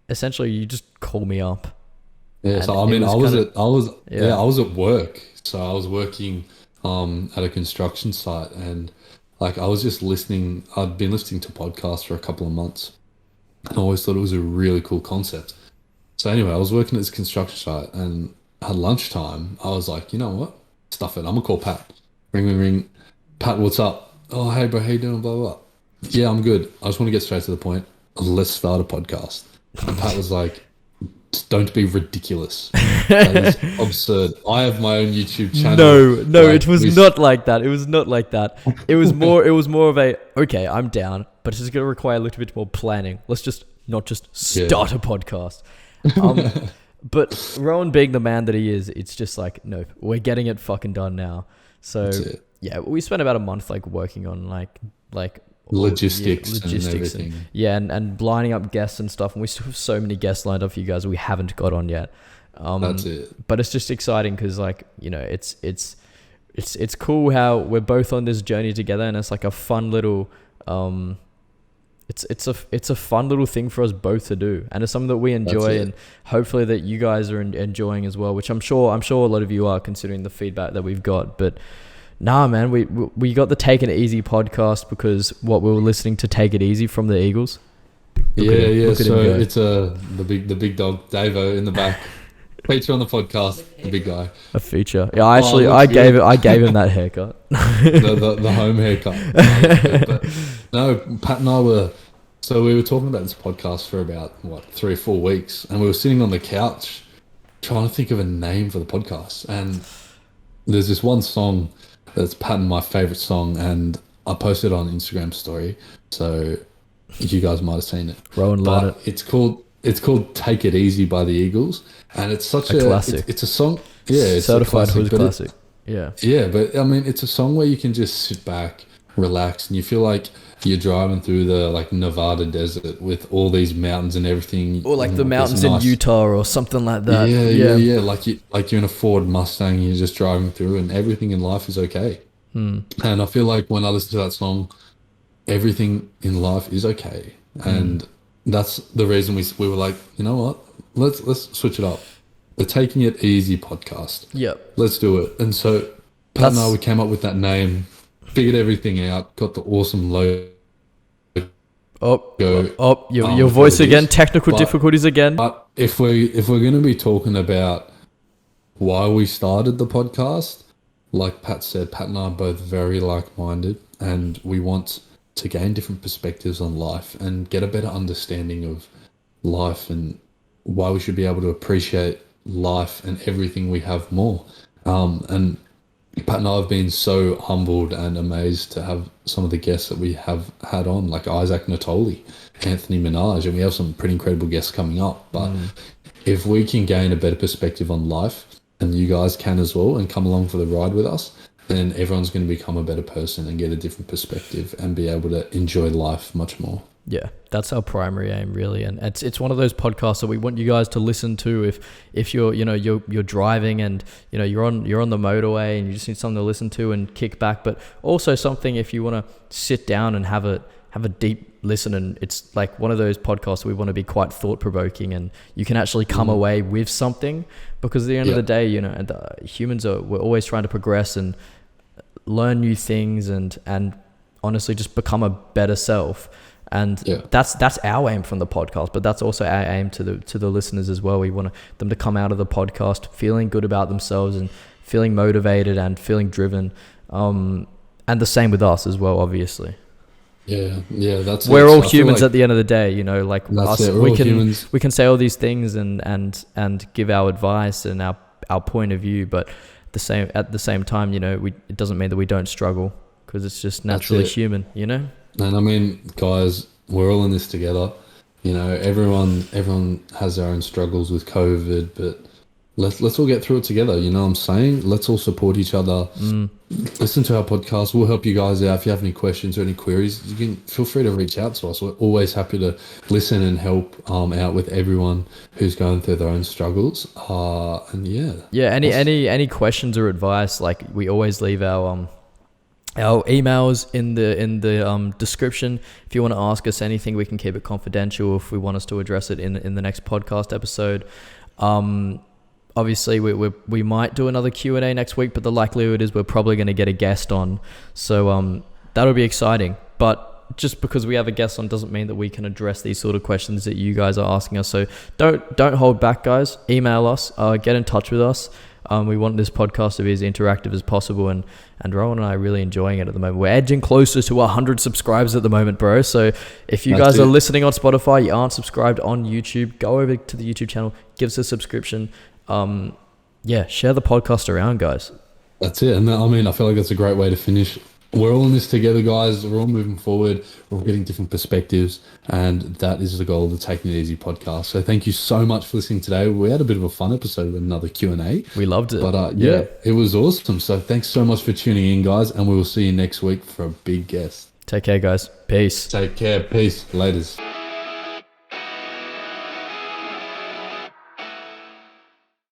essentially you just call me up. Yeah, so I mean, I was at work, so I was working at a construction site, and like I was just listening. I'd been listening to podcasts for a couple of months, and I always thought it was a really cool concept. So anyway, I was working at this construction site, and at lunchtime, I was like, you know what? Stuff it. I'm gonna call Pat. Ring. Pat, what's up? Oh, hey, bro, how you doing? Blah, blah, blah. Yeah, I'm good. I just want to get straight to the point. Let's start a podcast. And Pat was like, don't be ridiculous. That is absurd. I have my own YouTube channel. No, it was not like that. It was not like that. It was more of a, okay, I'm down, but it's going to require a little bit more planning. Let's just not just start a podcast. But Rowan being the man that he is, it's just like, no, we're getting it fucking done now. So yeah, we spent about a month like working on like logistics and everything. And lining up guests and stuff. And we still have so many guests lined up for you guys we haven't got on yet. That's it. But it's just exciting because like, you know, it's cool how we're both on this journey together, and it's like a fun little it's a fun little thing for us both to do, and it's something that we enjoy, and hopefully that you guys are enjoying as well, which I'm sure a lot of you are, considering the feedback that we've got. But Nah, man, we got the Taking It Easy podcast because we were listening to Take It Easy from the Eagles. Yeah. So it's the big dog Davo in the back. Feature on the podcast, the big guy. A feature. Yeah, I gave him that haircut. the home haircut. But no, Pat and I we were talking about this podcast for about 3 or 4 weeks, and we were sitting on the couch trying to think of a name for the podcast. And there's this one song that's Pat and my favorite song, and I posted it on Instagram story, so you guys might have seen it. Rowan loved it. It's called "Take It Easy" by the Eagles, and it's such a classic. It's a song, it's certified hood classic. Yeah, but I mean, it's a song where you can just sit back, relax, and you feel like you're driving through the Nevada desert with all these mountains and everything, or the mountains in Utah or something like that. Yeah. Like you're in a Ford Mustang, and you're just driving through, and everything in life is okay. And I feel like when I listen to that song, everything in life is okay, and that's the reason we were like, you know what, let's switch it up. The Taking It Easy podcast. Yep. Let's do it. And so Pat and I, we came up with that name, figured everything out, got the awesome logo. Your voice again, technical difficulties again. But if we're going to be talking about why we started the podcast, like Pat said, Pat and I are both very like-minded, and we want to gain different perspectives on life and get a better understanding of life and why we should be able to appreciate life and everything we have more. And Pat and I have been so humbled and amazed to have some of the guests that we have had on, like Isaac Natoli, Anthony Minaj, and we have some pretty incredible guests coming up. But if we can gain a better perspective on life, and you guys can as well, and come along for the ride with us, then everyone's going to become a better person and get a different perspective and be able to enjoy life much more. Yeah, that's our primary aim, really, and it's one of those podcasts that we want you guys to listen to if you're you're driving and you're on the motorway and you just need something to listen to and kick back, but also something if you want to sit down and have a deep listen. And it's like one of those podcasts we want to be quite thought provoking, and you can actually come away with something, because at the end of the day, and we're always trying to progress and learn new things and honestly just become a better self. And that's our aim from the podcast, but that's also our aim to the listeners as well. We want them to come out of the podcast feeling good about themselves and feeling motivated and feeling driven, and the same with us as well, obviously. We're all humans at the end of the day, like us. We can say all these things and give our advice and our point of view, but at the same time, it doesn't mean that we don't struggle, because it's just naturally human, And I mean, guys, we're all in this together. Everyone has their own struggles with COVID, but let's all get through it together. You know what I'm saying? Let's all support each other. Listen to our podcast. We'll help you guys out. If you have any questions or any queries, you can feel free to reach out to us. We're always happy to listen and help out with everyone who's going through their own struggles. Any questions or advice, like we always leave our emails in the description. If you want to ask us anything, we can keep it confidential if we want us to address it in the next podcast episode. Obviously we might do another Q&A next week, but the likelihood is we're probably going to get a guest on, so that'll be exciting. But just because we have a guest on doesn't mean that we can address these sort of questions that you guys are asking us. So don't hold back, guys. Email us, get in touch with us. We want this podcast to be as interactive as possible, and Rowan and I are really enjoying it at the moment. We're edging closer to 100 subscribers at the moment, bro. So if you guys are listening on Spotify, you aren't subscribed on YouTube, go over to the YouTube channel, give us a subscription. Share the podcast around, guys. That's it. And I mean, I feel like that's a great way to finish. We're all in this together, guys. We're all moving forward. We're all getting different perspectives, and that is the goal of the Taking It Easy podcast. So thank you so much for listening today. We had a bit of a fun episode with another Q&A. We loved it. But it was awesome. So thanks so much for tuning in, guys, and we will see you next week for a big guest. Take care, guys. Peace. Take care. Peace. Laters.